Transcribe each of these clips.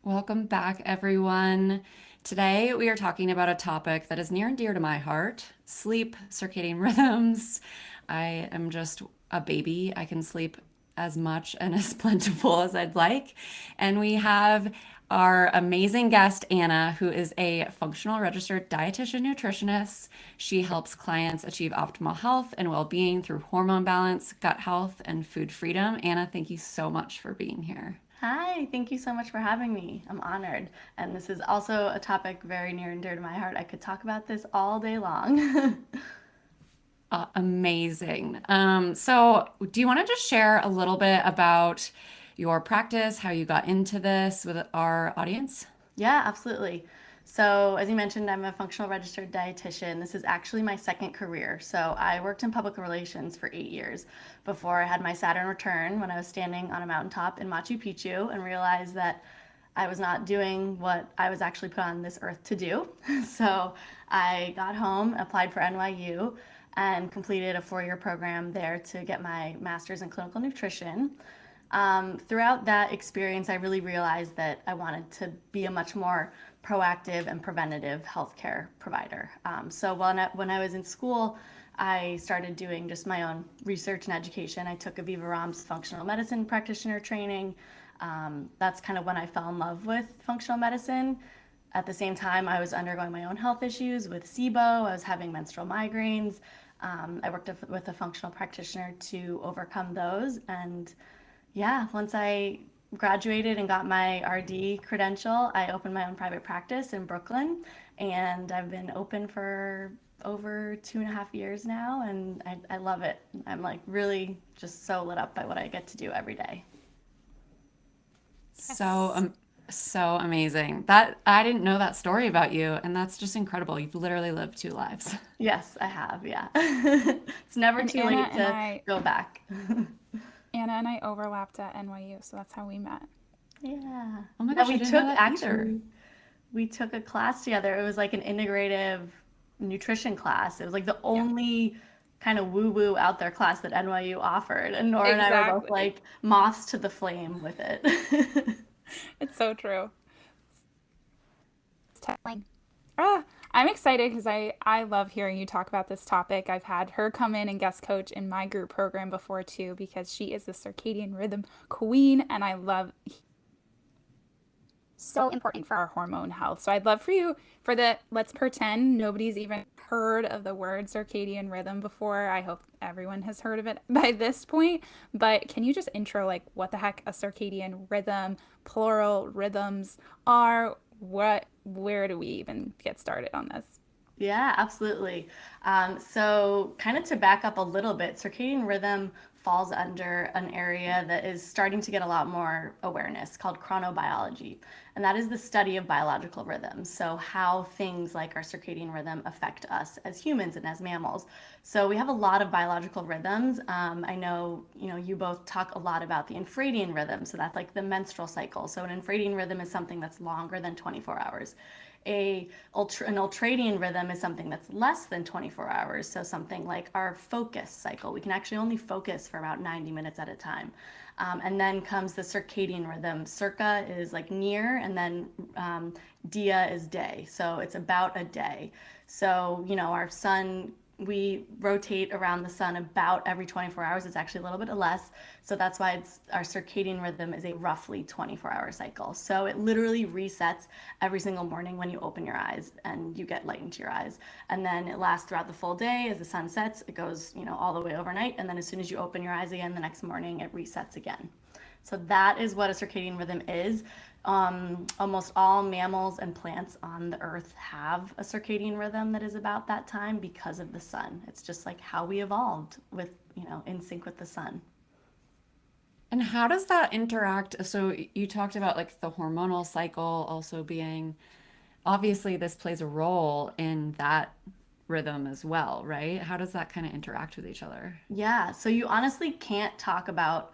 Welcome back, everyone. Today, we are talking about a topic that is near and dear to my heart: sleep, circadian rhythms. I am just a baby. I can sleep as much and as plentiful as I'd like. And we have our amazing guest, Anna, who is a functional registered dietitian nutritionist. She helps clients achieve optimal health and well being through hormone balance, gut health, and food freedom. Anna, thank you so much for being here. Hi, thank you so much for having me. I'm honored. And this is also a topic very near and dear to my heart. I could talk about this all day long. Amazing. So, do you want to just share a little bit about your practice, how you got into this with our audience? Yeah, absolutely. So, as you mentioned, I'm a functional registered dietitian. This is actually my second career. So, I worked in public relations for 8 years before I had my Saturn return when I was standing on a mountaintop in Machu Picchu and realized that I was not doing what I was actually put on this earth to do. So, I got home, applied for NYU, and completed a 4 year program there to get my master's in clinical nutrition. Throughout that experience, I really realized that I wanted to be a much more proactive and preventative healthcare provider. So when I was in school, I started doing just my own research and education. I took Aviva Romm's functional medicine practitioner training. That's kind of when I fell in love with functional medicine. At the same time, I was undergoing my own health issues with SIBO. I was having menstrual migraines. I worked with a functional practitioner to overcome those. And yeah, once I graduated and got my RD credential, I opened my own private practice in Brooklyn, and I've been open for over 2.5 years now, and I love it. I'm like really just so lit up by what I get to do every day. So, Yes. so amazing. That I didn't know that story about you, and that's just incredible. You've literally lived two lives. Yes, I have. Yeah, it's never And too late Anna and to I go back. Anna and I overlapped at NYU, so that's how we met. Yeah, Oh my yeah. gosh, I We didn't know took that either. actually we took a class together. It was like an integrative nutrition class. It was like the Yeah, only kind of woo woo out there class that NYU offered. And Nora and I were both exactly. like moths to the flame with it. It's so true. It's telling. Ah, I'm excited because I love hearing you talk about this topic. I've had her come in and guest coach in my group program before too because she is the circadian rhythm queen, and I love so important for our hormone health. So I'd love for you for the let's pretend nobody's even heard of the word circadian rhythm before. I hope everyone has heard of it by this point. But can you just intro like what the heck a circadian rhythm, plural rhythms are? What where do we even get started on this? Yeah, absolutely. So, kind of to back up a little bit, circadian rhythm falls under an area that is starting to get a lot more awareness called chronobiology. And that is the study of biological rhythms. So, how things like our circadian rhythm affect us as humans and as mammals. So, we have a lot of biological rhythms. I know, you both talk a lot about the infradian rhythm. So, that's like the menstrual cycle. So, an infradian rhythm is something that's longer than 24 hours. An ultradian rhythm is something that's less than 24 hours. So something like our focus cycle, we can actually only focus for about 90 minutes at a time. And then comes the circadian rhythm. Circa is like near, and then dia is day. So it's about a day. So, our sun, we rotate around the sun about every 24 hours. It's actually a little bit less. So that's why our circadian rhythm is a roughly 24-hour cycle. So it literally resets every single morning when you open your eyes and you get light into your eyes. And then it lasts throughout the full day. As the sun sets, it goes, all the way overnight. And then as soon as you open your eyes again the next morning, it resets again. So that is what a circadian rhythm is. Almost all mammals and plants on the earth have a circadian rhythm that is about that time because of the sun. It's just like how we evolved with, in sync with the sun. And how does that interact? So you talked about like the hormonal cycle also being, obviously this plays a role in that rhythm as well, right? How does that kind of interact with each other? Yeah, so you honestly can't talk about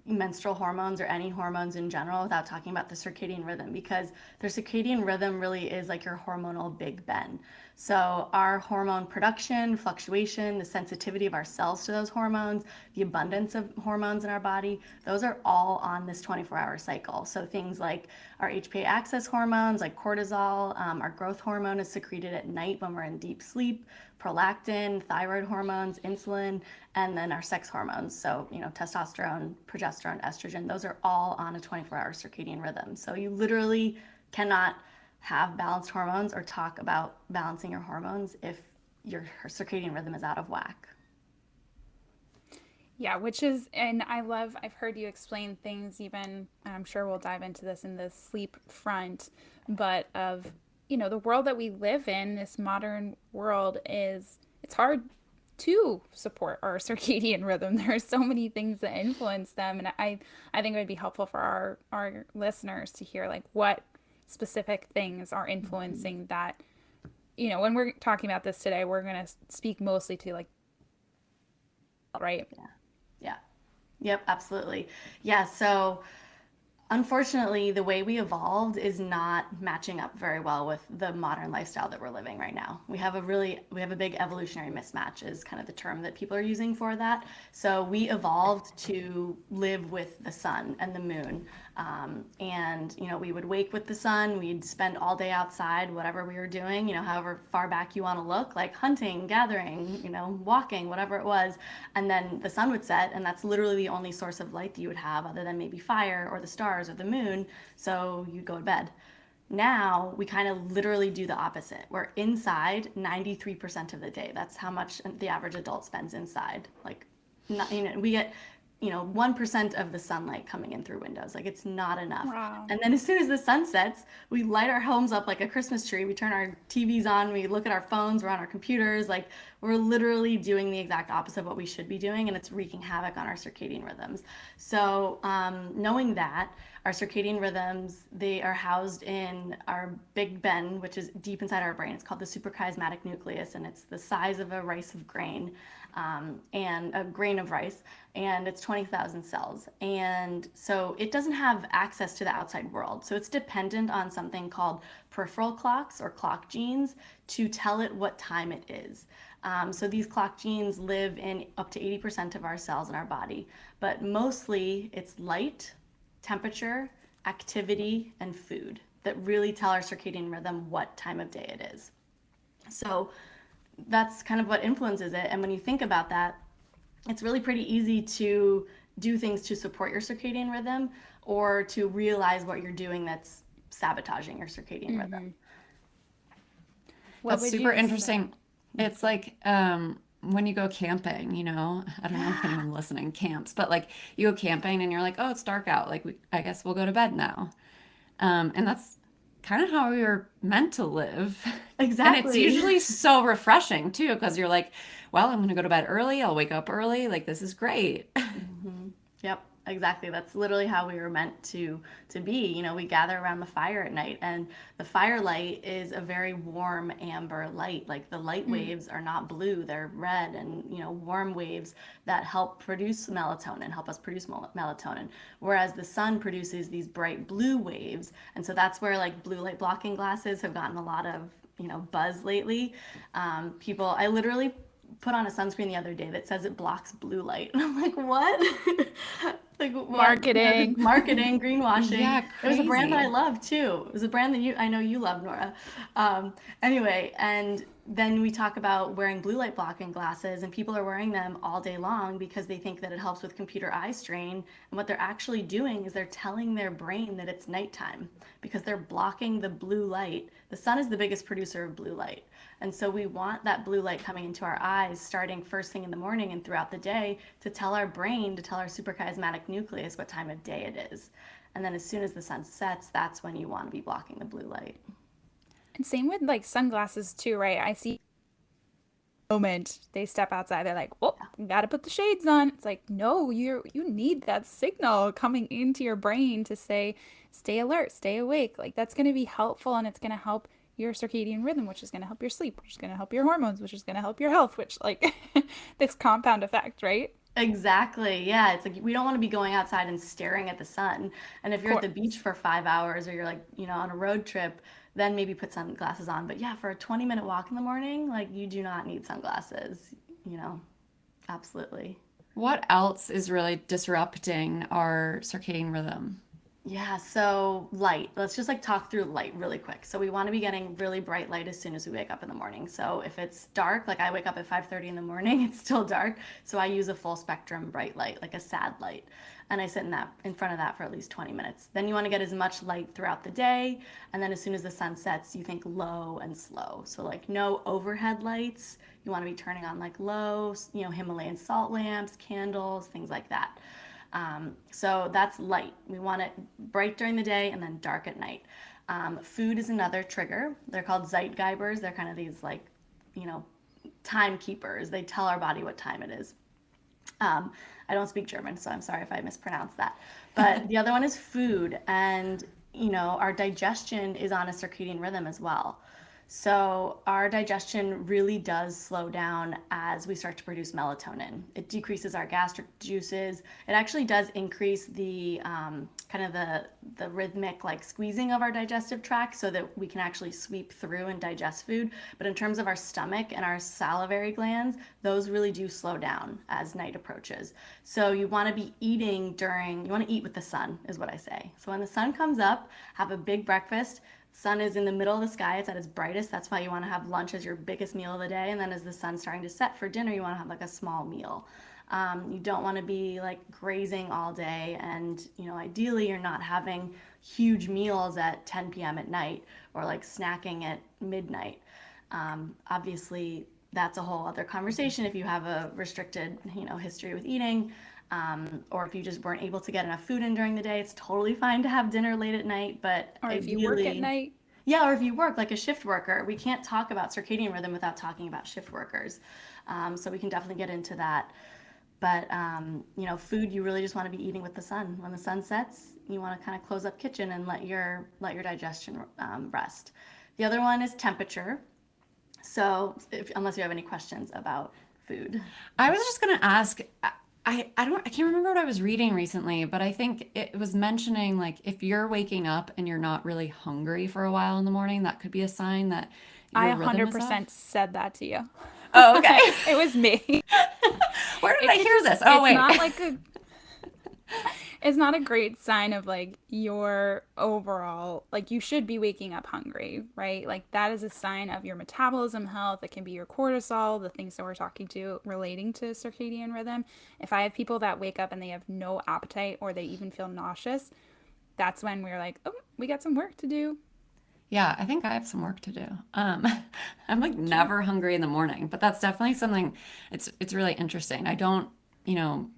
menstrual hormones or any hormones in general without talking about the circadian rhythm because the circadian rhythm really is like your hormonal Big Ben. So our hormone production, fluctuation, the sensitivity of our cells to those hormones, the abundance of hormones in our body, those are all on this 24-hour cycle. So things like our HPA axis hormones, like cortisol, our growth hormone is secreted at night when we're in deep sleep, prolactin, thyroid hormones, insulin, and then our sex hormones. So, testosterone, progesterone, estrogen, those are all on a 24-hour circadian rhythm. So you literally cannot have balanced hormones or talk about balancing your hormones if your circadian rhythm is out of whack. Yeah, and I've heard you explain things even, and I'm sure we'll dive into this in the sleep front, but the world that we live in, this modern world it's hard to support our circadian rhythm. There are so many things that influence them. And I think it would be helpful for our listeners to hear like what specific things are influencing that. When we're talking about this today, we're going to speak mostly to like, right? Yeah. Yep, absolutely. Yeah, so unfortunately, the way we evolved is not matching up very well with the modern lifestyle that we're living right now. We have a big evolutionary mismatch is kind of the term that people are using for that. So we evolved to live with the sun and the moon. And we would wake with the sun, we'd spend all day outside, whatever we were doing, however far back you want to look, like hunting, gathering, walking, whatever it was. And then the sun would set, and that's literally the only source of light that you would have other than maybe fire or the stars or the moon. So you'd go to bed. Now we kind of literally do the opposite. We're inside 93% of the day. That's how much the average adult spends inside. Like, we get 1% of the sunlight coming in through windows. Like, it's not enough. Wow. And then as soon as the sun sets, we light our homes up like a Christmas tree. We turn our TVs on, we look at our phones, we're on our computers. Like, we're literally doing the exact opposite of what we should be doing, and it's wreaking havoc on our circadian rhythms. So knowing that, our circadian rhythms, they are housed in our Big Ben, which is deep inside our brain. It's called the suprachiasmatic nucleus, and it's the size of a rice of grain, and a grain of rice, and it's 20,000 cells. And so it doesn't have access to the outside world. So it's dependent on something called peripheral clocks or clock genes to tell it what time it is. So these clock genes live in up to 80% of our cells in our body, but mostly it's light, temperature, activity, and food that really tell our circadian rhythm what time of day it is. So that's kind of what influences it. And when you think about that, it's really pretty easy to do things to support your circadian rhythm or to realize what you're doing that's sabotaging your circadian rhythm. What That's would super you interesting. It's like when you go camping, I don't know if anyone listening camps, but like you go camping and you're like, oh, it's dark out. Like, I guess we'll go to bed now. And that's kind of how we were meant to live. And it's Exactly. usually so refreshing too, because you're like, well, I'm going to go to bed early. I'll wake up early. Like, this is great. Yep, exactly. That's literally how we were meant to be. We gather around the fire at night, and the firelight is a very warm amber light. Like, the light waves are not blue, they're red, and warm waves that help produce melatonin, help us produce melatonin. Whereas the sun produces these bright blue waves, and so that's where like blue light blocking glasses have gotten a lot of buzz lately. I literally put on a sunscreen the other day that says it blocks blue light. And I'm like, what? Like, what? Marketing. Marketing, greenwashing. Yeah, It was a brand that I crazy. love too. It was a brand that I know you love, Nora. Anyway, and then we talk about wearing blue light blocking glasses, and people are wearing them all day long because they think that it helps with computer eye strain. And what they're actually doing is they're telling their brain that it's nighttime because they're blocking the blue light. The sun is the biggest producer of blue light. And so we want that blue light coming into our eyes starting first thing in the morning and throughout the day to tell our brain, to tell our suprachiasmatic nucleus what time of day it is. And then as soon as the sun sets, that's when you want to be blocking the blue light. And same with like sunglasses too, right? I see moment they step outside, they're like, "Oh, gotta put the shades on." It's like, no, you need that signal coming into your brain to say, stay alert, stay awake. Like, that's gonna be helpful, and it's gonna help your circadian rhythm, which is gonna help your sleep, which is gonna help your hormones, which is gonna help your health, which like this compound effect, right? Exactly. Yeah. It's like we don't want to be going outside and staring at the sun. And if Of you're at the beach course. for 5 hours or you're like, on a road trip, then maybe put sunglasses on. But yeah, for a 20-minute walk in the morning, like you do not need sunglasses, you know, absolutely. What else is really disrupting our circadian rhythm? Yeah, so light. Let's just like talk through light really quick. So we want to be getting really bright light as soon as we wake up in the morning. So if it's dark, like I wake up at 5:30 in the morning, it's still dark. So I use a full spectrum bright light, like a sad light. And I sit in front of that for at least 20 minutes. Then you want to get as much light throughout the day. And then as soon as the sun sets, you think low and slow. So like no overhead lights. You want to be turning on like low, Himalayan salt lamps, candles, things like that. So that's light. We want it bright during the day and then dark at night. Food is another trigger. They're called Zeitgebers. They're kind of these like, you know, timekeepers. They tell our body what time it is. I don't speak German, so I'm sorry if I mispronounced that. But the other one is food. And, our digestion is on a circadian rhythm as well. So our digestion really does slow down as we start to produce melatonin. It decreases our gastric juices. It actually does increase the kind of the rhythmic like squeezing of our digestive tract so that we can actually sweep through and digest food. But in terms of our stomach and our salivary glands, those really do slow down as night approaches. So you want to be eating you want to eat with the sun is what I say. So when the sun comes up, have a big breakfast. Sun is in the middle of the sky, it's at its brightest. That's why you want to have lunch as your biggest meal of the day. And then as the sun's starting to set for dinner, you want to have like a small meal. You don't want to be like grazing all day. And, ideally, you're not having huge meals at 10 p.m. at night or like snacking at midnight. Obviously, that's a whole other conversation if you have a restricted, history with eating. Or if you just weren't able to get enough food in during the day, it's totally fine to have dinner late at night. But Or if you work at ideally, night. yeah, or if you work like a shift worker, we can't talk about circadian rhythm without talking about shift workers. So we can definitely get into that. But food you really just want to be eating with the sun. When the sun sets, you want to kind of close up kitchen and let your digestion rest. The other one is temperature. So unless you have any questions about food. I was just gonna ask, I can't remember what I was reading recently, but I think it was mentioning like if you're waking up and you're not really hungry for a while in the morning, that could be a sign that I your rhythm is off. 100% said that to you. Oh, okay. It was me. Where did It I could hear just, this? Oh, it's wait. not like it's not a great sign of like your overall, like you should be waking up hungry, right? Like that is a sign of your metabolism health. It can be your cortisol, the things that we're talking to relating to circadian rhythm. If I have people that wake up and they have no appetite or they even feel nauseous, that's when we're like, oh, we got some work to do. Yeah, I think I have some work to do. I'm like never hungry in the morning, but that's definitely something it's really interesting. I don't,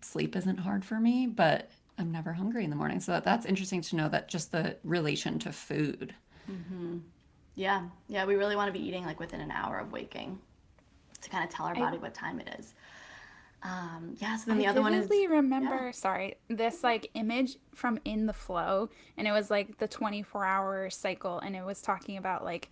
sleep isn't hard for me, but I'm never hungry in the morning. So that's interesting to know that just the relation to food. Yeah, yeah, we really want to be eating like within an hour of waking to kind of tell our I body what time it is. Yeah, so then I the other one is, vividly yeah. remember, sorry, this like image from In the Flow, and it was like the 24-hour cycle, and it was talking about like,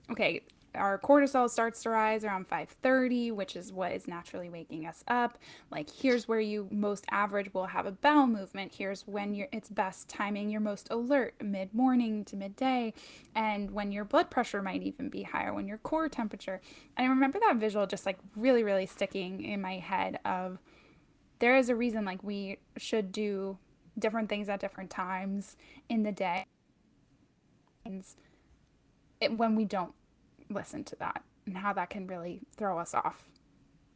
okay, our cortisol starts to rise around 5:30, which is what is naturally waking us up. Like here's where you most average will have a bowel movement. Here's when it's best timing, you're most alert mid-morning to midday, and when your blood pressure might even be higher, when your core temperature. And I remember that visual just like really, really sticking in my head of there is a reason like we should do different things at different times in the day. And when we don't listen to that and how that can really throw us off.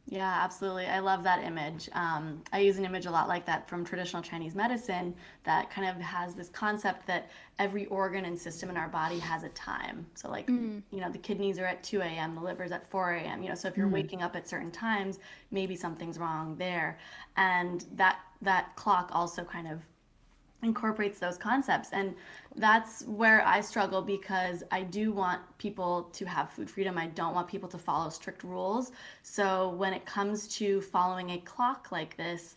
Yeah, absolutely. I love that image. I use an image a lot like that from traditional Chinese medicine that kind of has this concept that every organ and system in our body has a time. So, like, the kidneys are at 2 a.m., the liver's at 4 a.m. So if you're waking up at certain times, maybe something's wrong there. And that clock also kind of incorporates those concepts. And that's where I struggle because I do want people to have food freedom. I don't want people to follow strict rules. So when it comes to following a clock like this,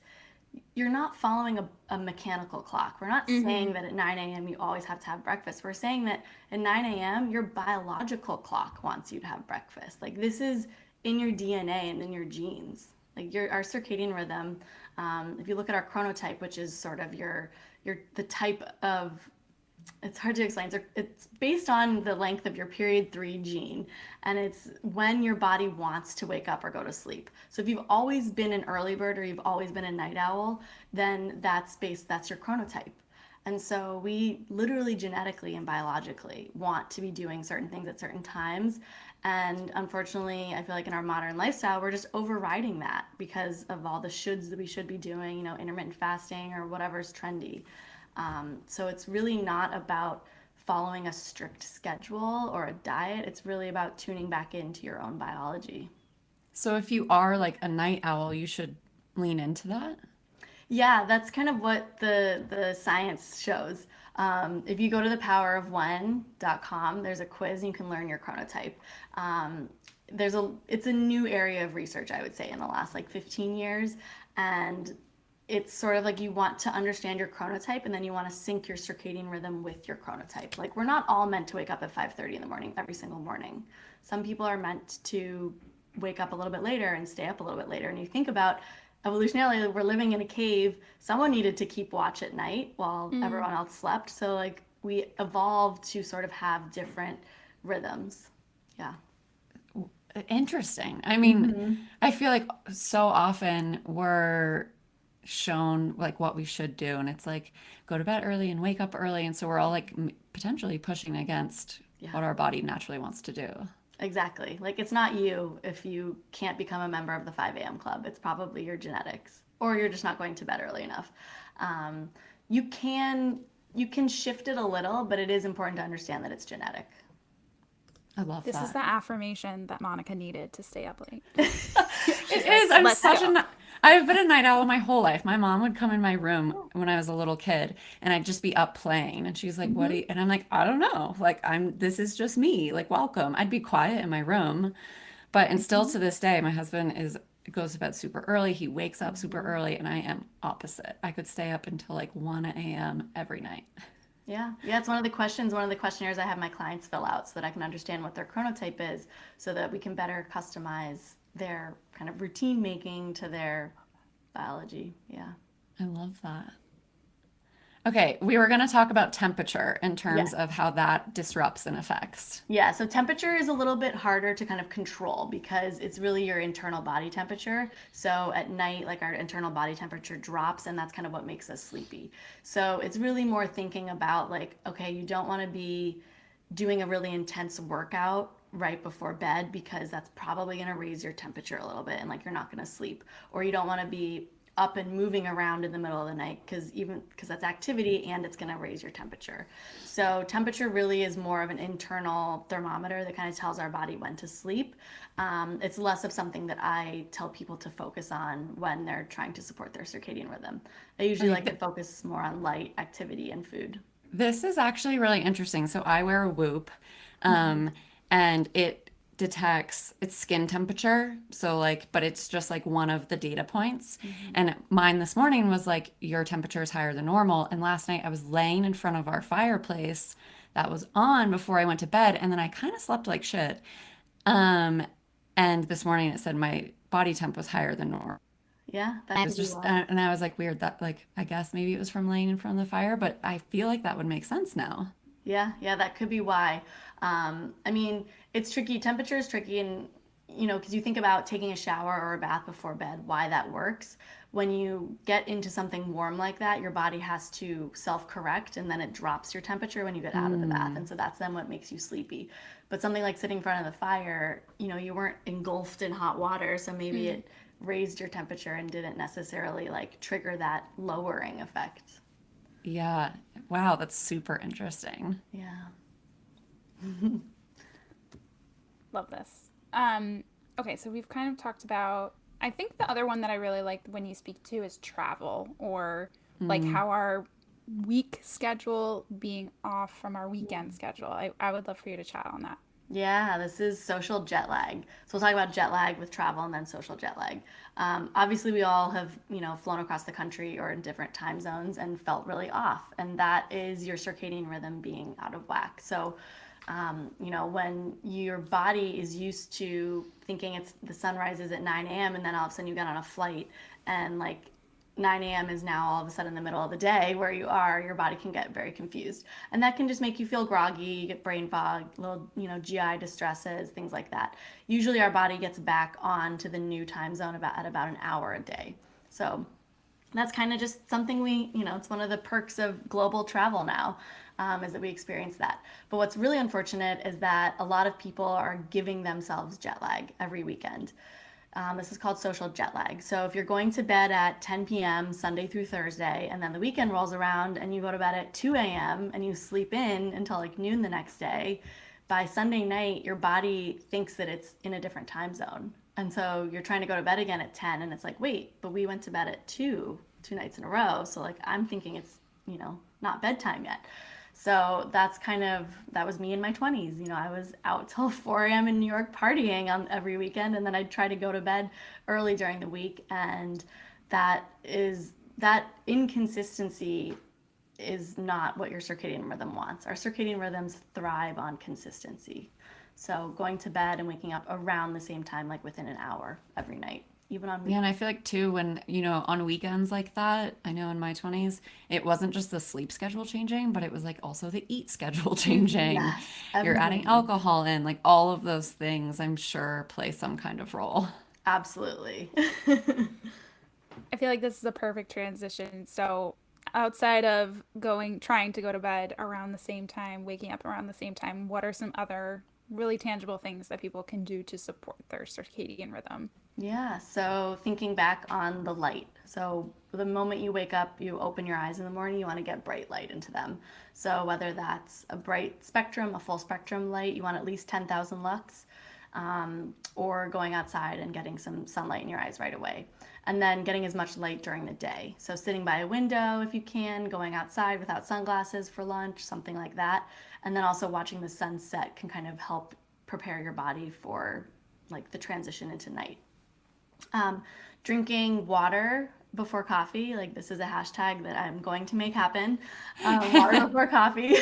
you're not following a mechanical clock. We're not saying that at 9 a.m. you always have to have breakfast. We're saying that at 9 a.m. your biological clock wants you to have breakfast. Like this is in your DNA and in your genes. Like our circadian rhythm, if you look at our chronotype, which is sort of the type of It's hard to explain. It's based on the length of your period 3 gene, and it's when your body wants to wake up or go to sleep. So if you've always been an early bird or you've always been a night owl, then that's your chronotype. And so we literally genetically and biologically want to be doing certain things at certain times. And unfortunately, I feel like in our modern lifestyle, we're just overriding that because of all the shoulds that we should be doing, intermittent fasting or whatever's trendy. So it's really not about following a strict schedule or a diet. It's really about tuning back into your own biology. So if you are like a night owl, you should lean into that. Yeah, that's kind of what the science shows. If you go to thepowerofone.com, there's a quiz and you can learn your chronotype. It's a new area of research, I would say, in the last like 15 years, and it's sort of like you want to understand your chronotype and then you want to sync your circadian rhythm with your chronotype. Like we're not all meant to wake up at 5:30 in the morning every single morning. Some people are meant to wake up a little bit later and stay up a little bit later. And you think about evolutionarily, we're living in a cave. Someone needed to keep watch at night while everyone else slept. So like we evolved to sort of have different rhythms. Yeah. Interesting. I mean, I feel like so often we're shown like what we should do, and it's like go to bed early and wake up early, and so we're all like potentially pushing against Yeah. what our body naturally wants to do. Exactly. Like it's not you if you can't become a member of the 5 a.m. club. It's probably your genetics, or you're just not going to bed early enough. Um, you can you can shift it a little, but it is important to understand that it's genetic. I love This is that. the affirmation that Monica needed to stay up late. It She's like, is. I'm let's such go. I've been a night owl my whole life. My mom would come in my room when I was a little kid and I'd just be up playing. And she's like, "What do Hmm. you?" And I'm like, "I don't know. Like, this is just me. Like, welcome." I'd be quiet in my room. And still Hmm. to this day, my husband goes to bed super early. He wakes up super Hmm. early, and I am opposite. I could stay up until like 1 a.m. every night. Yeah, yeah, it's one of the questionnaires I have my clients fill out so that I can understand what their chronotype is so that we can better customize their kind of routine making to their biology. Yeah. I love that. Okay, we were going to talk about temperature in terms Yes. of how that disrupts and affects. Yeah, so temperature is a little bit harder to kind of control because it's really your internal body temperature. So at night, like our internal body temperature drops, and that's kind of what makes us sleepy. So it's really more thinking about like, okay, you don't want to be doing a really intense workout right before bed because that's probably going to raise your temperature a little bit and like you're not going to sleep. Or you don't want to be up and moving around in the middle of the night because that's activity and it's going to raise your temperature. So temperature really is more of an internal thermometer that kind of tells our body when to sleep. It's less of something that I tell people to focus on when they're trying to support their circadian rhythm. I usually Okay, like to focus more on light activity and food. this is actually really interesting. So I wear a Whoop, Hmm. um, and it detects its skin temperature. So like, but it's just like one of the data points. Hmm. And mine this morning was like, your temperature is higher than normal. And last night I was laying in front of our fireplace that was on before I went to bed, and then I kind of slept like shit. Um, and this morning it said my body temp was higher than normal. Yeah, that I could was be just, why. and I was like, weird that, like, I guess maybe it was from laying in front of the fire, but I feel like that would make sense now. Yeah, yeah, that could be why. I mean, it's tricky. Temperature is tricky, and because you think about taking a shower or a bath before bed, why that works. When you get into something warm like that, your body has to self-correct, and then it drops your temperature when you get out of the bath, and Mm, so that's then what makes you sleepy. But something like sitting in front of the fire, you weren't engulfed in hot water, so maybe Mm, it raised your temperature and didn't necessarily like trigger that lowering effect. yeah. Wow, that's super interesting. Yeah. love this. Okay, so we've kind of talked about. I think the other one that I really like when you speak to is travel or like Mm. how our week schedule being off from our weekend schedule. I would love for you to chat on that. Yeah, this is social jet lag. So we'll talk about jet lag with travel and then social jet lag. Obviously, we all have, flown across the country or in different time zones and felt really off. And that is your circadian rhythm being out of whack. So, when your body is used to thinking it's the sun rises at 9 a.m. and then all of a sudden you get on a flight and like 9 a.m. is now all of a sudden the middle of the day where you are, your body can get very confused. And that can just make you feel groggy, you get brain fog, little, GI distresses, things like that. Usually our body gets back on to the new time zone at about an hour a day. So that's kind of just something it's one of the perks of global travel now, is that we experience that. But what's really unfortunate is that a lot of people are giving themselves jet lag every weekend. This is called social jet lag. So if you're going to bed at 10 p.m. Sunday through Thursday, and then the weekend rolls around and you go to bed at 2 a.m. and you sleep in until like noon the next day, by Sunday night, your body thinks that it's in a different time zone. And so you're trying to go to bed again at 10, and it's like, wait, but we went to bed at 2 nights in a row. So like I'm thinking it's, not bedtime yet. So that was me in my 20s. I was out till 4 a.m. in New York partying on every weekend, and then I'd try to go to bed early during the week. And that inconsistency is not what your circadian rhythm wants. Our circadian rhythms thrive on consistency. So going to bed and waking up around the same time, like within an hour every night, even on Yeah, weekends. and I feel like too when, on weekends like that, I know in my 20s, it wasn't just the sleep schedule changing, but it was like also the eat schedule changing. Yes, You're adding everything. alcohol in, like all of those things, I'm sure play some kind of role. Absolutely. I feel like this is a perfect transition. So, outside of trying to go to bed around the same time, waking up around the same time, what are some other really tangible things that people can do to support their circadian rhythm? Yeah, so thinking back on the light. So the moment you wake up, you open your eyes in the morning, you want to get bright light into them. So whether that's a bright spectrum, a full spectrum light, you want at least 10,000 lux, or going outside and getting some sunlight in your eyes right away. And then getting as much light during the day. So sitting by a window if you can, going outside without sunglasses for lunch, something like that. And then also watching the sunset can kind of help prepare your body for like the transition into night. Um, Drinking water before coffee, like this is a hashtag that I'm going to make happen. Water before coffee.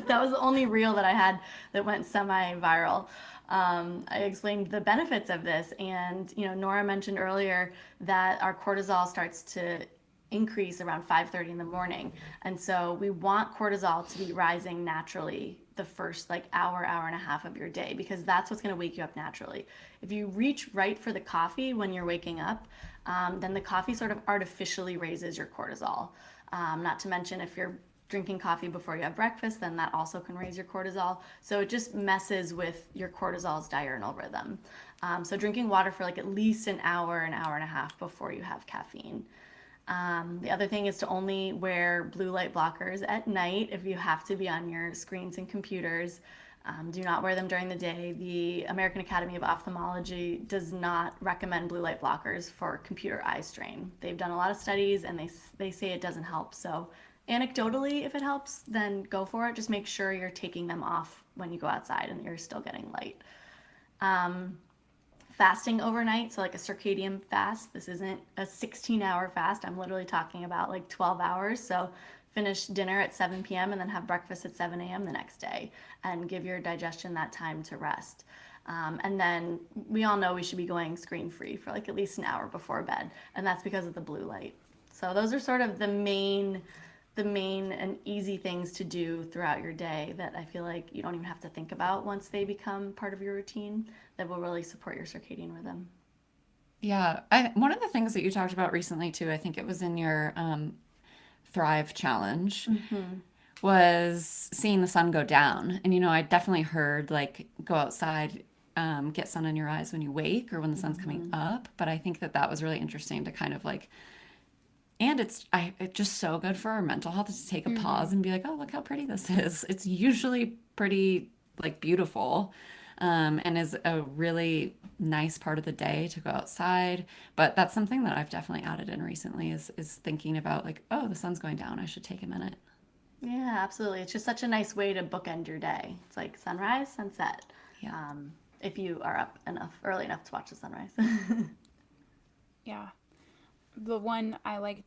That was the only reel that I had that went semi-viral. I explained the benefits of this, and Nora mentioned earlier that our cortisol starts to increase around 5:30 in the morning, and so we want cortisol to be rising naturally the first like hour and a half of your day, because that's what's going to wake you up naturally. If you reach right for the coffee when you're waking up, then the coffee sort of artificially raises your cortisol. Not to mention if you're drinking coffee before you have breakfast, then that also can raise your cortisol. So it just messes with your cortisol's diurnal rhythm. So drinking water for like at least an hour and a half before you have caffeine. The other thing is to only wear blue light blockers at night if you have to be on your screens and computers. Do not wear them during the day. The American Academy of Ophthalmology does not recommend blue light blockers for computer eye strain. They've done a lot of studies and they say it doesn't help. So anecdotally, if it helps, then go for it. Just make sure you're taking them off when you go outside and you're still getting light. Fasting overnight, so like a circadian fast. This isn't a 16-hour fast. I'm literally talking about like 12 hours. So finish dinner at 7 p.m. and then have breakfast at 7 a.m. the next day and give your digestion that time to rest. And then we all know we should be going screen free for like at least an hour before bed, and that's because of the blue light. So those are sort of the main and easy things to do throughout your day that I feel like you don't even have to think about once they become part of your routine, that will really support your circadian rhythm. Yeah, one of the things that you talked about recently too, I think it was in your Thrive challenge, Mm-hmm. was seeing the sun go down. And I definitely heard like go outside, get sun in your eyes when you wake or when the sun's coming Mm-hmm. up. But I think that was really interesting to kind of like, and it's just so good for our mental health to take a pause Mm-hmm. and be like, oh, look how pretty this is. It's usually pretty like beautiful, and is a really nice part of the day to go outside. But that's something that I've definitely added in recently is thinking about like, oh, the sun's going down. I should take a minute. Yeah, absolutely. It's just such a nice way to bookend your day. It's like sunrise, sunset. Yeah. If you are up early enough to watch the sunrise. Yeah. The one I like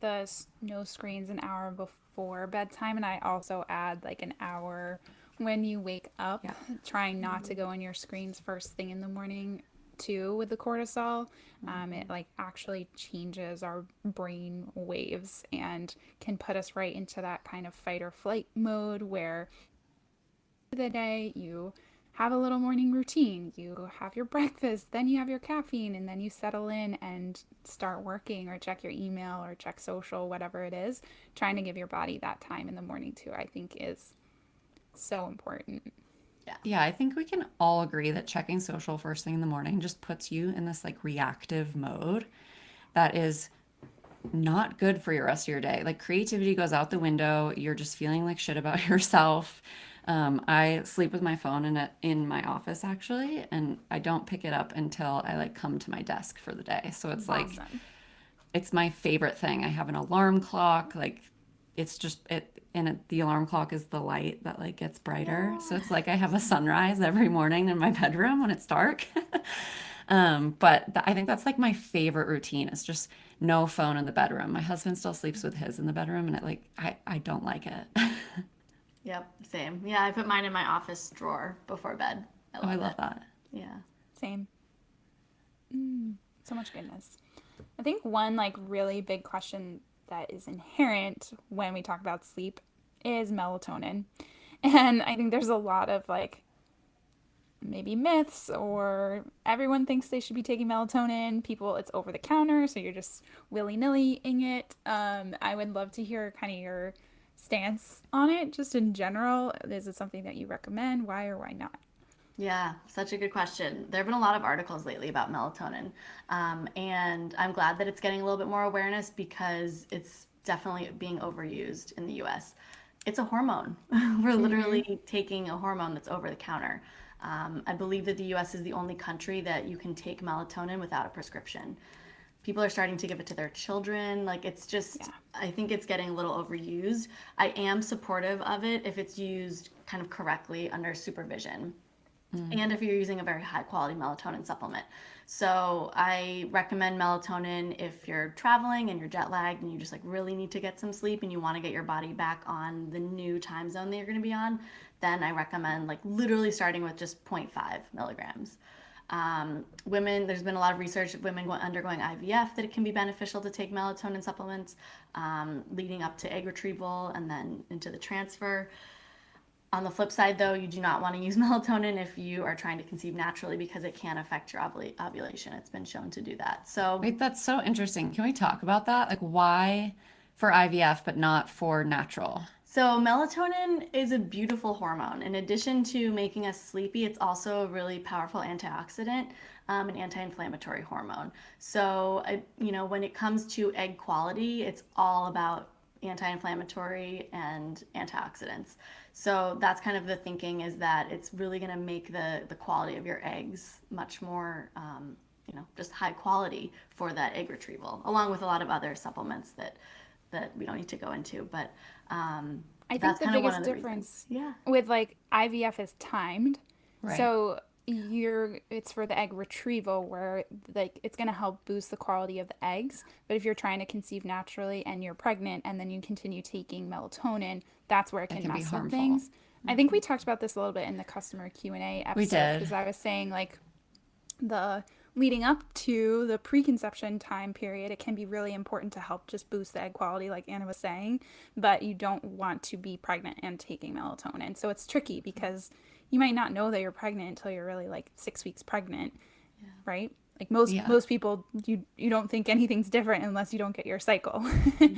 no screens an hour before bedtime, and I also add like an hour when you wake up, Yeah. trying not to go on your screens first thing in the morning. too with the cortisol. It like actually changes our brain waves and can put us right into that kind of fight or flight mode where the day you have a little morning routine, you have your breakfast, then you have your caffeine, and then you settle in and start working or check your email or check social, whatever it is. Trying to give your body that time in the morning too, I think is so important. Yeah. Yeah, I think we can all agree that checking social first thing in the morning just puts you in this like reactive mode that is not good for your rest of your day. Like creativity goes out the window. You're just feeling like shit about yourself. I sleep with my phone in my office actually, and I don't pick it up until I like come to my desk for the day. So it's like Awesome. it's my favorite thing. I have an alarm clock. Like it's just the alarm clock is the light that like gets brighter. So it's like I have a sunrise every morning in my bedroom when it's dark. I think that's like my favorite routine is just no phone in the bedroom. My husband still sleeps with his in the bedroom, and I don't like it. Yep, same. Yeah, I put mine in my office drawer before bed. I Oh, I love love it. that. Yeah. Same. So much goodness. I think one like really big question that is inherent when we talk about sleep is melatonin. And I think there's a lot of like maybe myths or everyone thinks they should be taking melatonin. People, it's over the counter, so you're just willy-nilly-ing it. I would love to hear kind of your stance on it, just in general. Is it something that you recommend? Why or why not? Yeah, such a good question. There have been a lot of articles lately about melatonin, and I'm glad that it's getting a little bit more awareness because it's definitely being overused in the US. It's a hormone. We're literally taking a hormone that's over the counter. I believe that the US is the only country that you can take melatonin without a prescription. People are starting to give it to their children. Like it's just, Yeah. I think it's getting a little overused. I am supportive of it if it's used kind of correctly under supervision and if you're using a very high quality melatonin supplement. So I recommend melatonin if you're traveling and you're jet lagged and you just like really need to get some sleep and you want to get your body back on the new time zone that you're going to be on, then I recommend like literally starting with just zero point 0.5 milligrams. Women, there's been a lot of research of women undergoing IVF that it can be beneficial to take melatonin supplements leading up to egg retrieval and then into the transfer. On the flip side, though, you do not want to use melatonin if you are trying to conceive naturally because it can affect your ovulation. It's been shown to do that. So, Wait, that's so interesting. Can we talk about that? Like why for IVF but not for natural? so melatonin is a beautiful hormone. In addition to making us sleepy, it's also a really powerful antioxidant, an anti-inflammatory hormone. So, when it comes to egg quality, it's all about anti-inflammatory and antioxidants. So that's kind of the thinking is that it's really going to make the quality of your eggs much more, just high quality for that egg retrieval, along with a lot of other supplements that we don't need to go into. But I think that's the kind of one biggest of the reasons. difference Yeah. with like IVF is timed. Right. So it's for the egg retrieval where like it's going to help boost the quality of the eggs. But if you're trying to conceive naturally and you're pregnant and then you continue taking melatonin, that's where it That can can be mess with harmful. things. I think we talked about this a little bit in the customer Q&A We episode did. because I was saying like the leading up to the preconception time period, it can be really important to help just boost the egg quality, like Anna was saying, but you don't want to be pregnant and taking melatonin. So it's tricky because you might not know that you're pregnant until you're really like 6 weeks pregnant, right? Like Yeah. most people, you don't think anything's different unless you don't get your cycle.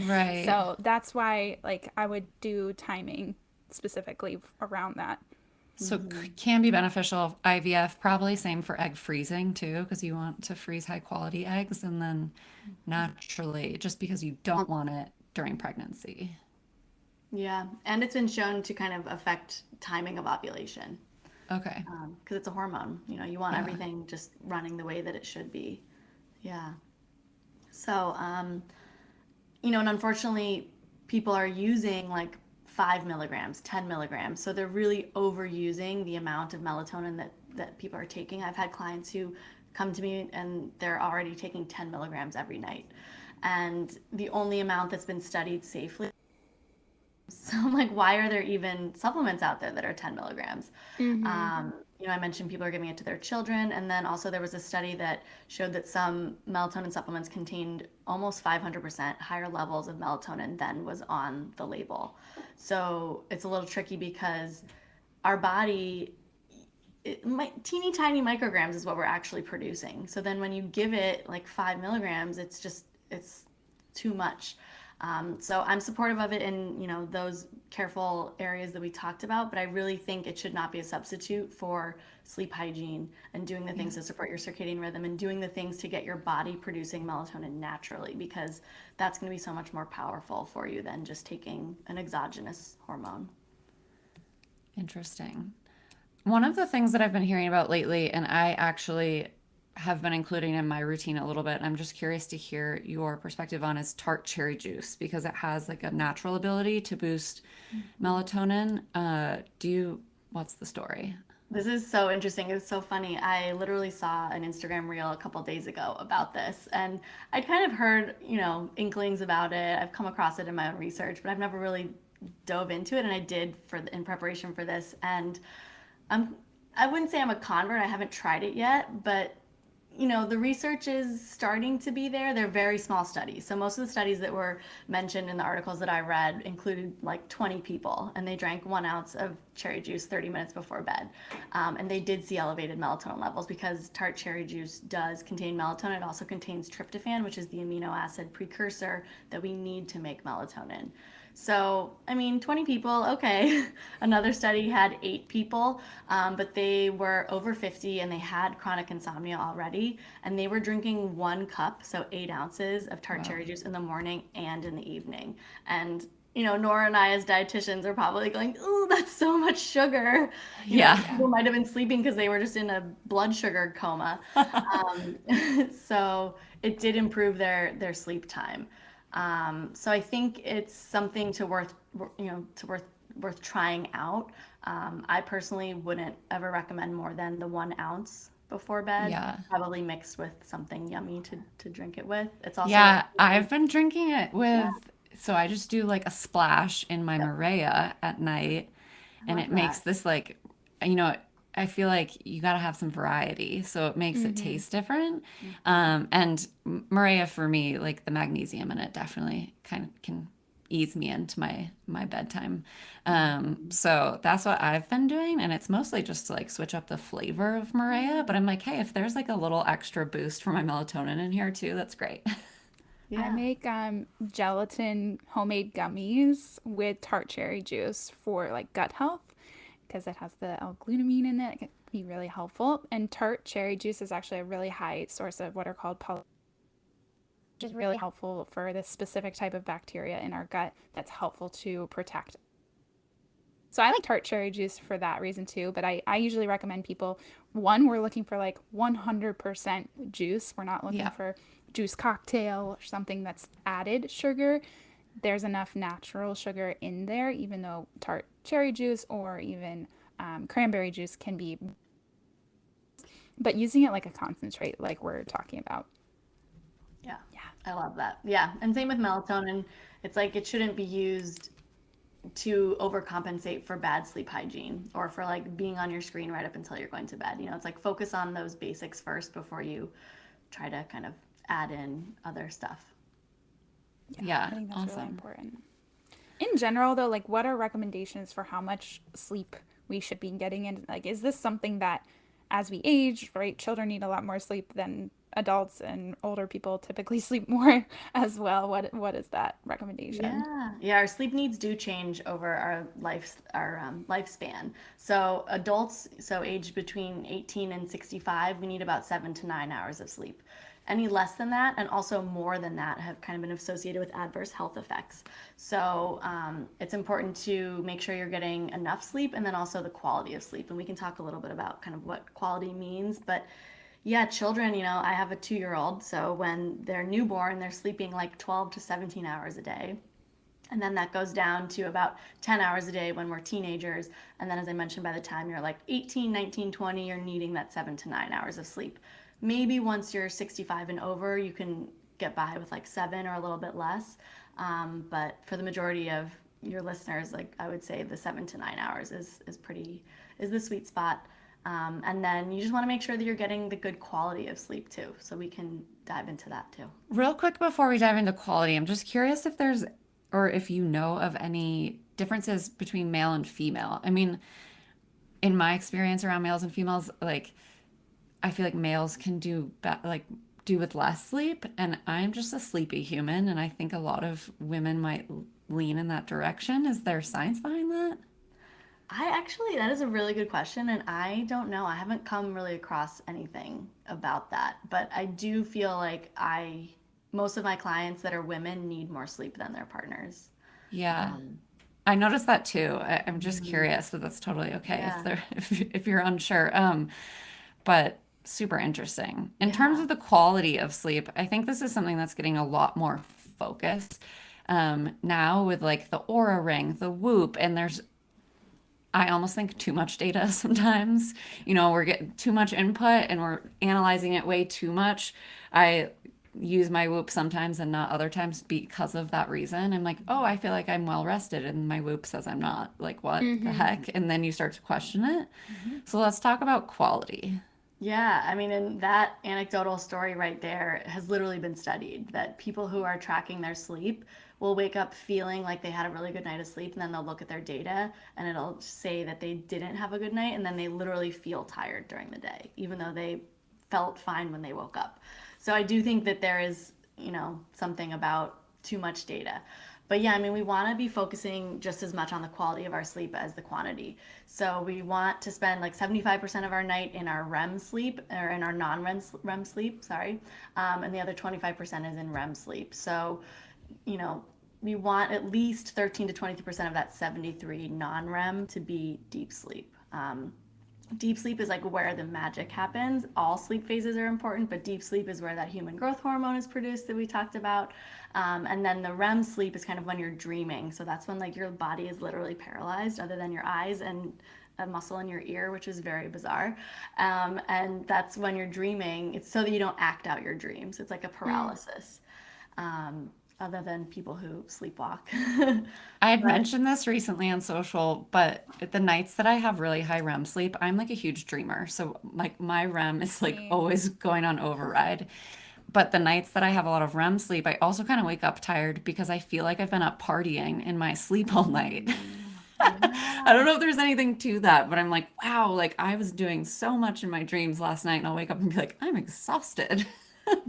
Right. So that's why like I would do timing specifically around that. So can be beneficial IVF, probably same for egg freezing too, because you want to freeze high quality eggs and then naturally, just because you don't want it during pregnancy. Yeah. And it's been shown to kind of affect timing of ovulation Okay. because it's a hormone. You want Yeah. everything just running the way that it should be. Yeah. So, and unfortunately, people are using like 5 milligrams, 10 milligrams. So they're really overusing the amount of melatonin that people are taking. I've had clients who come to me and they're already taking 10 milligrams every night. And the only amount that's been studied safely. So I'm like, why are there even supplements out there that are 10 milligrams? Mm-hmm. I mentioned people are giving it to their children. And then also there was a study that showed that some melatonin supplements contained almost 500% higher levels of melatonin than was on the label. So it's a little tricky because our body, teeny tiny micrograms is what we're actually producing. So then when you give it like 5 milligrams, it's too much. So I'm supportive of it in, those careful areas that we talked about, but I really think it should not be a substitute for sleep hygiene and doing the things to support your circadian rhythm and doing the things to get your body producing melatonin naturally, because that's going to be so much more powerful for you than just taking an exogenous hormone. Interesting. One of the things that I've been hearing about lately, and I actually have been including in my routine a little bit, and I'm just curious to hear your perspective on, is tart cherry juice, because it has like a natural ability to boost melatonin. What's the story? This is so interesting. It's so funny. I literally saw an Instagram reel a couple days ago about this, and I'd kind of heard, inklings about it. I've come across it in my own research, but I've never really dove into it, and I did in preparation for this. And I wouldn't say I'm a convert. I haven't tried it yet, but the research is starting to be there. They're very small studies. So most of the studies that were mentioned in the articles that I read included like 20 people, and they drank 1 ounce of cherry juice 30 minutes before bed. And they did see elevated melatonin levels because tart cherry juice does contain melatonin. It also contains tryptophan, which is the amino acid precursor that we need to make melatonin. So, 20 people, okay. Another study had 8 people, but they were over 50 and they had chronic insomnia already. And they were drinking 1 cup, so 8 ounces of tart cherry juice in the morning and in the evening. And, Nora and I as dietitians are probably going, "Ooh, that's so much sugar." People might have been sleeping because they were just in a blood sugar coma. So it did improve their sleep time. So I think it's something worth trying out. I personally wouldn't ever recommend more than the 1 ounce before bed, Yeah. probably mixed with something yummy to drink it with. It's also Yeah, I've been drinking it with, Yeah, so I just do like a splash in my yep, Maria at night, I and love it makes that. this like, you know, I feel like you got to have some variety, so it makes it Mm-hmm. taste different. Mhm. And Maria for me, like the magnesium in it definitely kind of can ease me into my bedtime. Mhm. So that's what I've been doing, and it's mostly just to like switch up the flavor of Maria. But I'm like, hey, if there's like a little extra boost for my melatonin in here too, that's great. I Yeah. make gelatin homemade gummies with tart cherry juice for like gut health because it has the L-glutamine in it. It can be really helpful. And tart cherry juice is actually a really high source of what are called which is really helpful for this specific type of bacteria in our gut that's helpful to protect. So I like tart cherry juice for that reason too, but I usually recommend people, one, we're looking for like 100% juice. We're not looking Yeah. for juice cocktail or something that's added sugar. There's enough natural sugar in there, even though tart cherry juice or even cranberry juice can be, but using it like a concentrate, like we're talking about. Yeah. Yeah. I love that. Yeah. And same with melatonin. It's like it shouldn't be used to overcompensate for bad sleep hygiene or for like being on your screen right up until you're going to bed. It's like focus on those basics first before you try to kind of add in other stuff. Yeah, Yeah, I think that's really awesome. important. In general, though, like what are recommendations for how much sleep we should be getting in? Like, is this something that as we age, right, children need a lot more sleep than adults and older people typically sleep more as well? What is that recommendation? Yeah, yeah, our sleep needs do change over our lifespan. So adults, so aged between 18 and 65, we need about 7 to 9 hours of sleep. Any less than that, and also more than that, have kind of been associated with adverse health effects. So it's important to make sure you're getting enough sleep, and then also the quality of sleep. And we can talk a little bit about kind of what quality means, but yeah, children, I have a 2-year-old, so when they're newborn, they're sleeping like 12 to 17 hours a day. And then that goes down to about 10 hours a day when we're teenagers. And then, as I mentioned, by the time you're like 18, 19, 20, you're needing that 7 to 9 hours of sleep. Maybe once you're 65 and over, you can get by with like 7 or a little bit less. But for the majority of your listeners, like I would say the 7 to 9 hours is the sweet spot. And then you just want to make sure that you're getting the good quality of sleep too. So we can dive into that too. Real quick before we dive into quality, I'm just curious if there's, or if you know of any differences between male and female. I mean, in my experience around males and females, like I feel like males can do with less sleep, and I'm just a sleepy human, and I think a lot of women might lean in that direction. Is there science behind that? That is a really good question, and I don't know. I haven't come really across anything about that, but I do feel like most of my clients that are women need more sleep than their partners. Yeah. Um, I noticed that too. I'm just mhm. curious, but that's totally okay if Yeah, they're if you're unsure. But super interesting. In terms yeah. of the quality of sleep, I think this is something that's getting a lot more focus now with like the Aura Ring, the Whoop, and there's I almost think too much data sometimes. We're getting too much input and we're analyzing it way too much. I use my Whoop sometimes and not other times because of that reason. I'm like, oh, I feel like I'm well rested, and my Whoop says I'm not. Like, what the Mm-hmm. heck? And then you start to question it. Mhm. So let's talk about quality. Yeah, I mean, and that anecdotal story right there has literally been studied that people who are tracking their sleep will wake up feeling like they had a really good night of sleep, and then they'll look at their data and it'll say that they didn't have a good night, and then they literally feel tired during the day, even though they felt fine when they woke up. So I do think that there is, something about too much data. But yeah, I mean, we want to be focusing just as much on the quality of our sleep as the quantity. So we want to spend like 75% of our night in our REM sleep or in our non-REM sleep, sorry. And the other 25% is in REM sleep. So, you know, we want at least 13 to 23% of that 73 non-REM to be deep sleep. Deep sleep is like where the magic happens. All sleep phases are important, but deep sleep is where that human growth hormone is produced that we talked about. And then the REM sleep is kind of when you're dreaming. So that's when like your body is literally paralyzed, other than your eyes and a muscle in your ear, which is very bizarre. And that's when you're dreaming. It's so that you don't act out your dreams. It's like a paralysis. Um, Other than people who sleepwalk. I had But mentioned this recently on social, but the nights that I have really high REM sleep, I'm like a huge dreamer. So like my REM is like Same. always going on override. But the nights that I have a lot of REM sleep, I also kind of wake up tired because I feel like I've been up partying in my sleep all night. I don't yeah. know if there's anything to that, but I'm like, wow, like I was doing so much in my dreams last night, and I'll wake up and be like, I'm exhausted.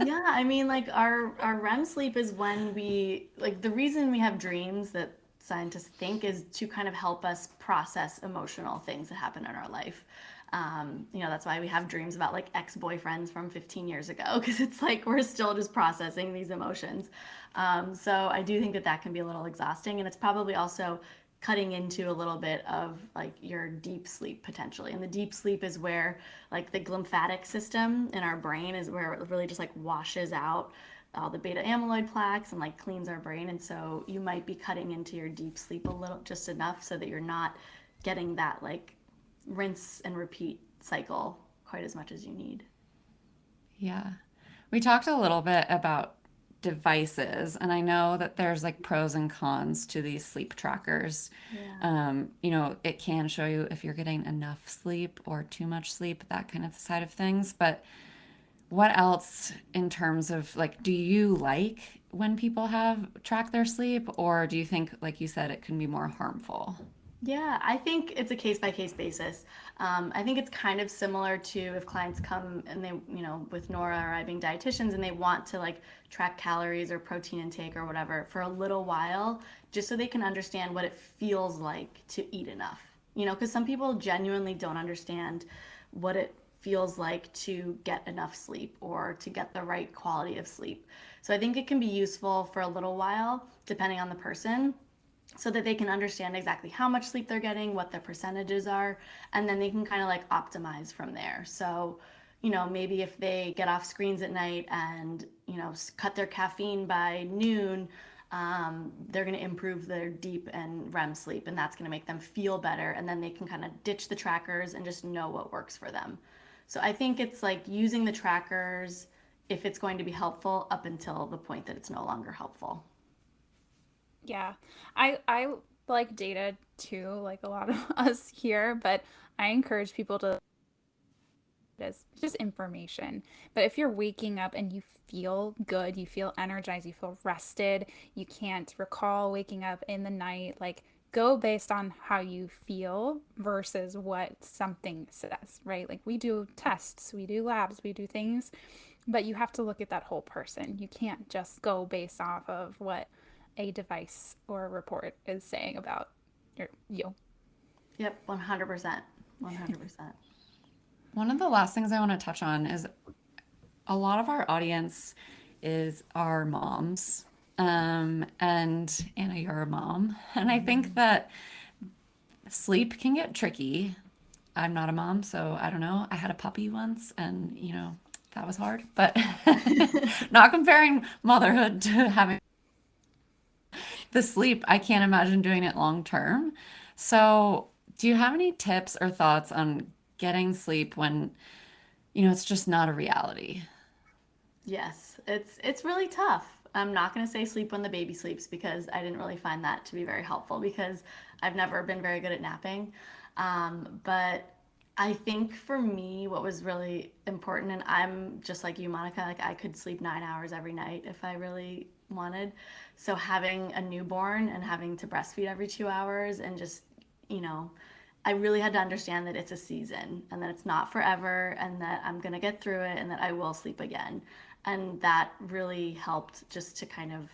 Yeah, I mean, like our REM sleep is when the reason we have dreams that scientists think is to kind of help us process emotional things that happen in our life. That's why we have dreams about like ex-boyfriends from 15 years ago, because it's like we're still just processing these emotions. So I do think that that can be a little exhausting, and it's probably also cutting into a little bit of like your deep sleep potentially. And the deep sleep is where like the glymphatic system in our brain is where it really just like washes out all the beta amyloid plaques and like cleans our brain. And so you might be cutting into your deep sleep a little, just enough so that you're not getting that like rinse and repeat cycle quite as much as you need. Yeah. We talked a little bit about devices, and I know that there's like pros and cons to these sleep trackers. Yeah. It can show you if you're getting enough sleep or too much sleep, that kind of side of things. But what else in terms of like, do you like when people have track their sleep, or do you think, like you said, it can be more harmful? Yeah, I think it's a case by case basis. I think it's kind of similar to if clients come and they, with Nora or I being dietitians and they want to like track calories or protein intake or whatever for a little while, just so they can understand what it feels like to eat enough. Because some people genuinely don't understand what it feels like to get enough sleep or to get the right quality of sleep. So I think it can be useful for a little while, depending on the person, so that they can understand exactly how much sleep they're getting, what the percentages are, and then they can kind of like optimize from there. So, maybe if they get off screens at night and, cut their caffeine by noon, they're going to improve their deep and REM sleep, and that's going to make them feel better. And then they can kind of ditch the trackers and just know what works for them. So I think it's like using the trackers if it's going to be helpful up until the point that it's no longer helpful. Yeah. I like data too, like a lot of us here, but I encourage people to is. It's just information. But if you're waking up and you feel good, you feel energized, you feel rested, you can't recall waking up in the night, like go based on how you feel versus what something says, right? Like we do tests, we do labs, we do things, but you have to look at that whole person. You can't just go based off of what a device or a report is saying about you. Yep, 100%. 100%. One of the last things I want to touch on is a lot of our audience is our moms. And Anna, you're a mom. And I think that sleep can get tricky. I'm not a mom, so I don't know. I had a puppy once and, that was hard, but not comparing motherhood to having the sleep. I can't imagine doing it long term. So, do you have any tips or thoughts on getting sleep when, it's just not a reality? Yes, it's really tough. I'm not going to say sleep when the baby sleeps because I didn't really find that to be very helpful because I've never been very good at napping. But I think for me, what was really important, and I'm just like you, Monica, like I could sleep 9 hours every night if I really wanted. So having a newborn and having to breastfeed every 2 hours and just, you know, I really had to understand that it's a season and that it's not forever and that I'm going to get through it and that I will sleep again. And that really helped just to kind of,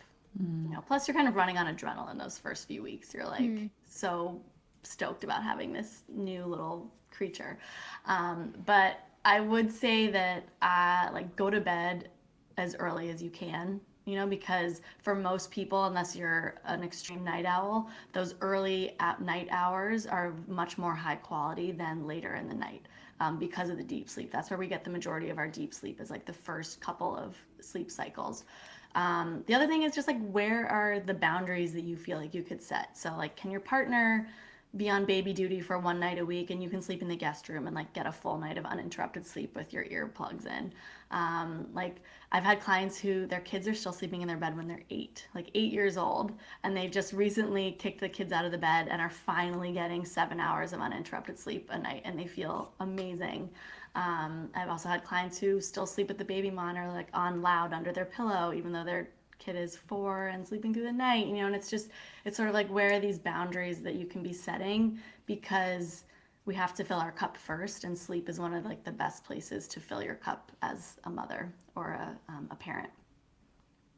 plus you're kind of running on adrenaline those first few weeks. You're like so stoked about having this new little creature. But I would say that like go to bed as early as you can, because for most people, unless you're an extreme night owl, those early at night hours are much more high quality than later in the night. Because of the deep sleep. That's where we get the majority of our deep sleep is like the first couple of sleep cycles. The other thing is just like where are the boundaries that you feel like you could set? So like can your partner be on baby duty for one night a week and you can sleep in the guest room and like get a full night of uninterrupted sleep with your earplugs in. Like I've had clients who their kids are still sleeping in their bed when they're 8 years old, and they've just recently kicked the kids out of the bed and are finally getting 7 hours of uninterrupted sleep a night, and they feel amazing. I've also had clients who still sleep with the baby monitor like on loud under their pillow, even though their kid is 4 and sleeping through the night, and it's sort of like where are these boundaries that you can be setting, because we have to fill our cup first, and sleep is one of like the best places to fill your cup as a mother or a parent.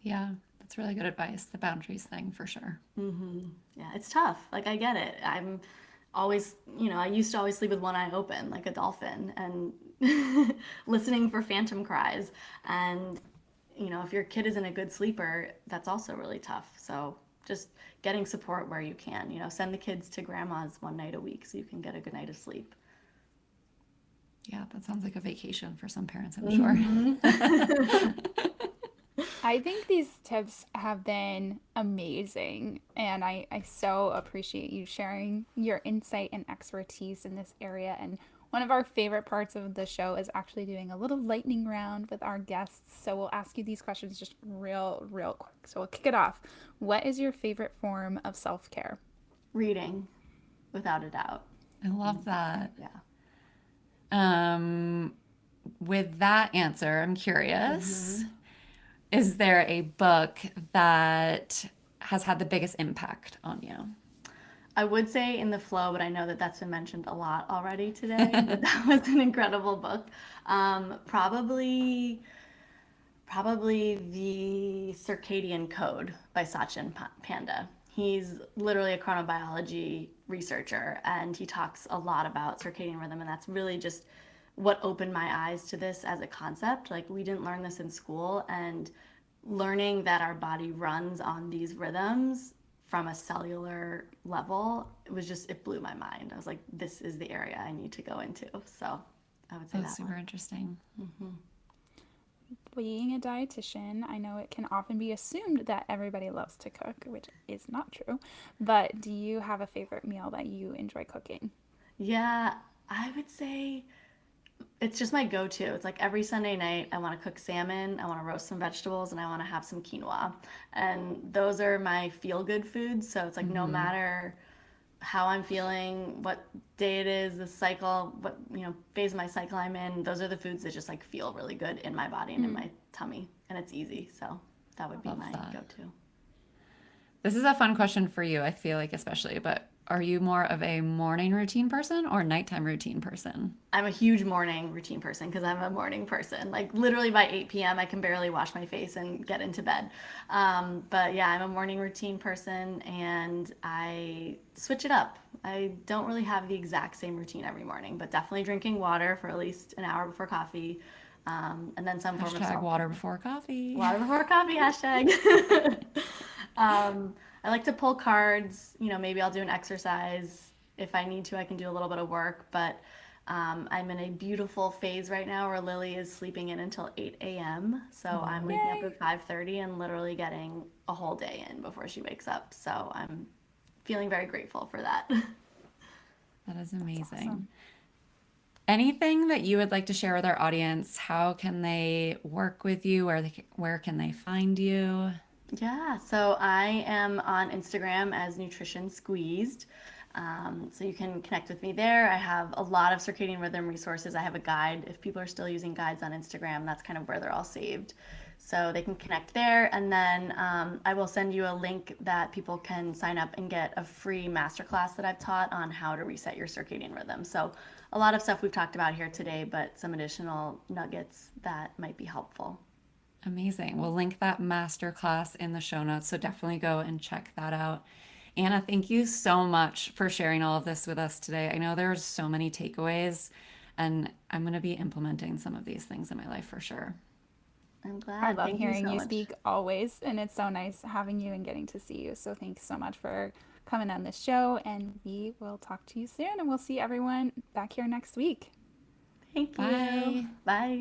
Yeah, that's really good advice. The boundaries thing for sure. Yeah, it's tough. Like I get it. I'm always, I used to always sleep with one eye open like a dolphin and listening for phantom cries. And, if your kid isn't a good sleeper, that's also really tough. So just getting support where you can, send the kids to grandma's one night a week so you can get a good night of sleep. Yeah, that sounds like a vacation for some parents, I'm sure. I think these tips have been amazing, and I so appreciate you sharing your insight and expertise in this area. And one of our favorite parts of the show is actually doing a little lightning round with our guests. So we'll ask you these questions just real quick. So we'll kick it off. What is your favorite form of self-care? Reading, without a doubt. I love that. Yeah. With that answer, I'm curious. Is there a book that has had the biggest impact on you? I would say In the Flow, but I know that that's been mentioned a lot already today. But that was an incredible book. Probably the Circadian Code by Sachin Panda. He's literally a chronobiology researcher, and he talks a lot about circadian rhythm, and that's really just what opened my eyes to this as a concept. Like we didn't learn this in school, and learning that our body runs on these rhythms from a cellular level, it blew my mind. I was like, this is the area I need to go into. So I would say That's that super one. interesting. Being a dietitian, I know it can often be assumed that everybody loves to cook, which is not true. But do you have a favorite meal that you enjoy cooking? Yeah, I would say it's just my go-to. It's like every Sunday night, I want to cook salmon, I want to roast some vegetables, and I want to have some quinoa. And those are my feel-good foods. So it's like no matter how I'm feeling, what day it is, the cycle, what, phase of my cycle I'm in. Those are the foods that just like feel really good in my body and in my tummy, and it's easy. So that would be Love my that. go-to. This is a fun question for you, I feel like, especially, but are you more of a morning routine person or nighttime routine person? I'm a huge morning routine person because I'm a morning person. Like literally by 8 p.m., I can barely wash my face and get into bed. But yeah, I'm a morning routine person and I switch it up. I don't really have the exact same routine every morning, but definitely drinking water for at least an hour before coffee. And then some form of Hashtag self water before coffee. water before coffee hashtag. I like to pull cards. Maybe I'll do an exercise. If I need to, I can do a little bit of work. But I'm in a beautiful phase right now where Lily is sleeping in until 8 a.m. So I'm waking up Yay. at 5:30 and literally getting a whole day in before she wakes up. So I'm feeling very grateful for that. That is That's awesome. amazing. Anything that you would like to share with our audience? How can they work with you? Where can they find you? Yeah, so I am on Instagram as Nutrition Squeezed. So you can connect with me there. I have a lot of circadian rhythm resources. I have a guide. If people are still using guides on Instagram, that's kind of where they're all saved. So they can connect there. And then I will send you a link that people can sign up and get a free masterclass that I've taught on how to reset your circadian rhythm. So a lot of stuff we've talked about here today, but some additional nuggets that might be helpful. Amazing. We'll link that masterclass in the show notes, so definitely go and check that out. Anna, thank you so much for sharing all of this with us today. I know there's so many takeaways, and I'm going to be implementing some of these things in my life for sure. I'm I glad. love Thank you hearing so you much. speak always, and it's so nice having you and getting to see you. So thanks so much for coming on this show, and we will talk to you soon, and we'll see everyone back here next week. Thank you. Bye. Bye.